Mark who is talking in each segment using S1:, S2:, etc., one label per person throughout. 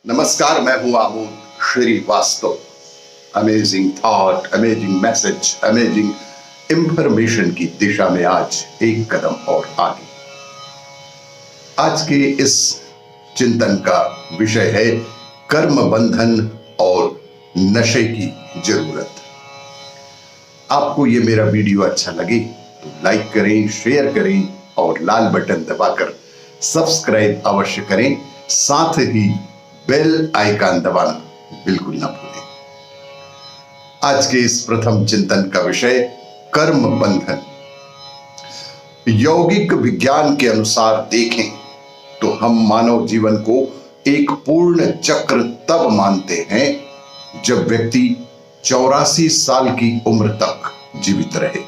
S1: नमस्कार, मैं हूं Amod Shrivastava. Amazing thought, amazing message, amazing information की दिशा में आज एक कदम और आगे। आज के इस चिंतन का विषय है कर्म बंधन और नशे की जरूरत। आपको ये मेरा वीडियो अच्छा लगे तो लाइक करें, शेयर करें और लाल बटन दबाकर सब्सक्राइब अवश्य करें। साथ ही बेल आइकन दबाना बिल्कुल ना भूलें। आज के इस प्रथम चिंतन का विषय कर्म बंधन। यौगिक विज्ञान के अनुसार देखें तो हम मानव जीवन को एक पूर्ण चक्र तब मानते हैं जब व्यक्ति 84 साल की उम्र तक जीवित रहे।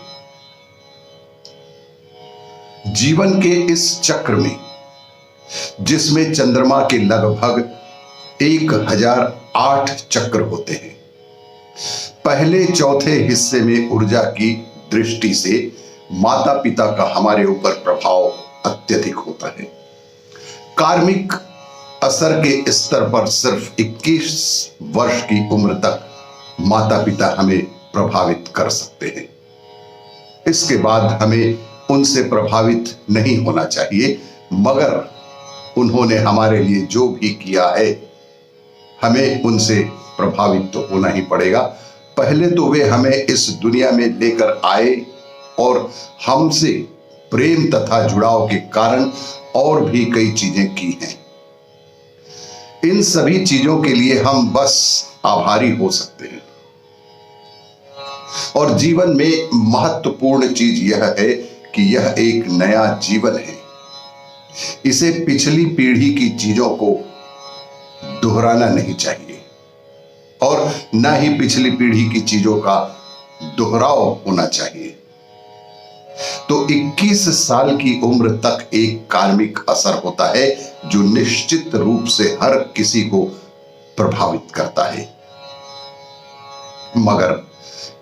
S1: जीवन के इस चक्र में, जिसमें चंद्रमा के लगभग 1008 चक्र होते हैं, पहले चौथे हिस्से में ऊर्जा की दृष्टि से माता पिता का हमारे ऊपर प्रभाव अत्यधिक होता है। कार्मिक असर के स्तर पर सिर्फ 21 वर्ष की उम्र तक माता पिता हमें प्रभावित कर सकते हैं। इसके बाद हमें उनसे प्रभावित नहीं होना चाहिए, मगर उन्होंने हमारे लिए जो भी किया है हमें उनसे प्रभावित तो होना ही पड़ेगा। पहले तो वे हमें इस दुनिया में लेकर आए और हमसे प्रेम तथा जुड़ाव के कारण और भी कई चीजें की हैं। इन सभी चीजों के लिए हम बस आभारी हो सकते हैं। और जीवन में महत्वपूर्ण चीज यह है कि यह एक नया जीवन है। इसे पिछली पीढ़ी की चीजों को दोहराना नहीं चाहिए और ना ही पिछली पीढ़ी की चीजों का दोहराव होना चाहिए। तो 21 साल की उम्र तक एक कार्मिक असर होता है जो निश्चित रूप से हर किसी को प्रभावित करता है। मगर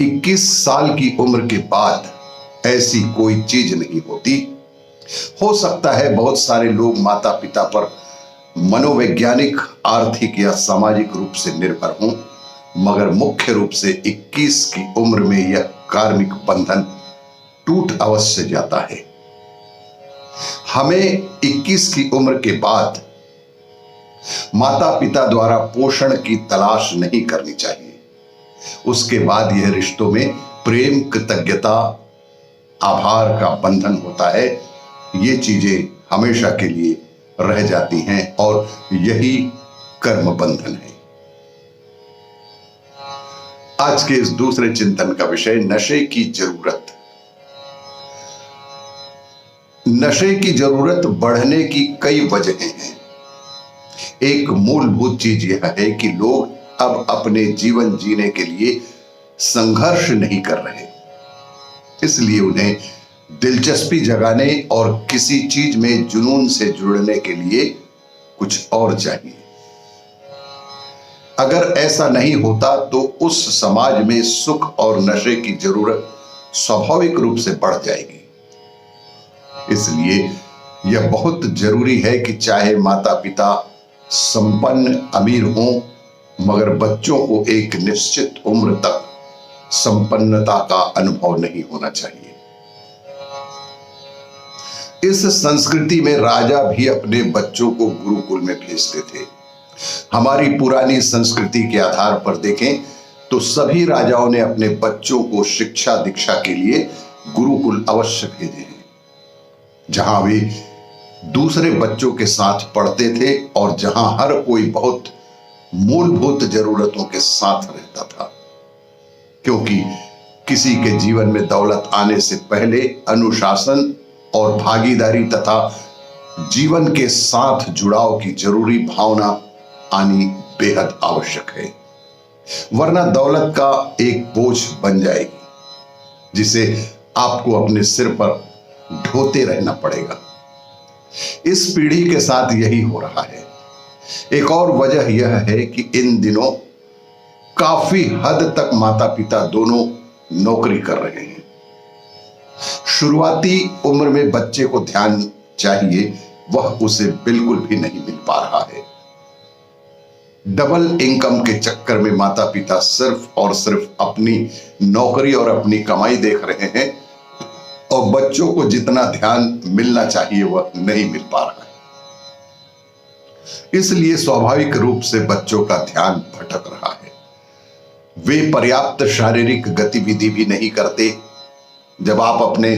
S1: 21 साल की उम्र के बाद ऐसी कोई चीज नहीं होती। हो सकता है बहुत सारे लोग माता पिता पर मनोवैज्ञानिक, आर्थिक या सामाजिक रूप से निर्भर हों, मगर मुख्य रूप से 21 की उम्र में यह कार्मिक बंधन टूट अवश्य जाता है। हमें 21 की उम्र के बाद माता पिता द्वारा पोषण की तलाश नहीं करनी चाहिए। उसके बाद यह रिश्तों में प्रेम, कृतज्ञता, आभार का बंधन होता है। ये चीजें हमेशा के लिए रह जाती हैं और यही कर्म बंधन है। आज के इस दूसरे चिंतन का विषय नशे की जरूरत। नशे की जरूरत बढ़ने की कई वजहें हैं। एक मूलभूत चीज यह है कि लोग अब अपने जीवन जीने के लिए संघर्ष नहीं कर रहे, इसलिए उन्हें दिलचस्पी जगाने और किसी चीज में जुनून से जुड़ने के लिए कुछ और चाहिए। अगर ऐसा नहीं होता तो उस समाज में सुख और नशे की जरूरत स्वाभाविक रूप से बढ़ जाएगी। इसलिए यह बहुत जरूरी है कि चाहे माता पिता संपन्न, अमीर हों, मगर बच्चों को एक निश्चित उम्र तक संपन्नता का अनुभव नहीं होना चाहिए। इस संस्कृति में राजा भी अपने बच्चों को गुरुकुल में भेजते थे। हमारी पुरानी संस्कृति के आधार पर देखें तो सभी राजाओं ने अपने बच्चों को शिक्षा दीक्षा के लिए गुरुकुल अवश्य भेजे हैं, जहां वे दूसरे बच्चों के साथ पढ़ते थे और जहां हर कोई बहुत मूलभूत जरूरतों के साथ रहता था। क्योंकि किसी के जीवन में दौलत आने से पहले अनुशासन और भागीदारी तथा जीवन के साथ जुड़ाव की जरूरी भावना आनी बेहद आवश्यक है, वरना दौलत का एक बोझ बन जाएगी जिसे आपको अपने सिर पर ढोते रहना पड़ेगा। इस पीढ़ी के साथ यही हो रहा है। एक और वजह यह है कि इन दिनों काफी हद तक माता पिता दोनों नौकरी कर रहे हैं। शुरुआती उम्र में बच्चे को ध्यान चाहिए, वह उसे बिल्कुल भी नहीं मिल पा रहा है। डबल इनकम के चक्कर में माता पिता सिर्फ और सिर्फ अपनी नौकरी और अपनी कमाई देख रहे हैं और बच्चों को जितना ध्यान मिलना चाहिए वह नहीं मिल पा रहा है। इसलिए स्वाभाविक रूप से बच्चों का ध्यान भटक रहा है। वे पर्याप्त शारीरिक गतिविधि भी नहीं करते। जब आप अपने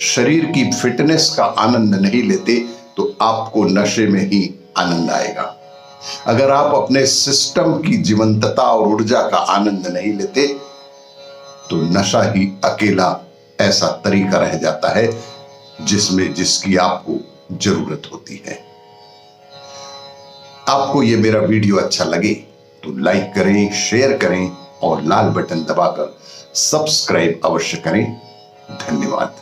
S1: शरीर की फिटनेस का आनंद नहीं लेते तो आपको नशे में ही आनंद आएगा। अगर आप अपने सिस्टम की जीवंतता और ऊर्जा का आनंद नहीं लेते तो नशा ही अकेला ऐसा तरीका रह जाता है जिसकी आपको जरूरत होती है। आपको यह मेरा वीडियो अच्छा लगे तो लाइक करें, शेयर करें और लाल बटन दबाकर सब्सक्राइब अवश्य करें। धन्यवाद।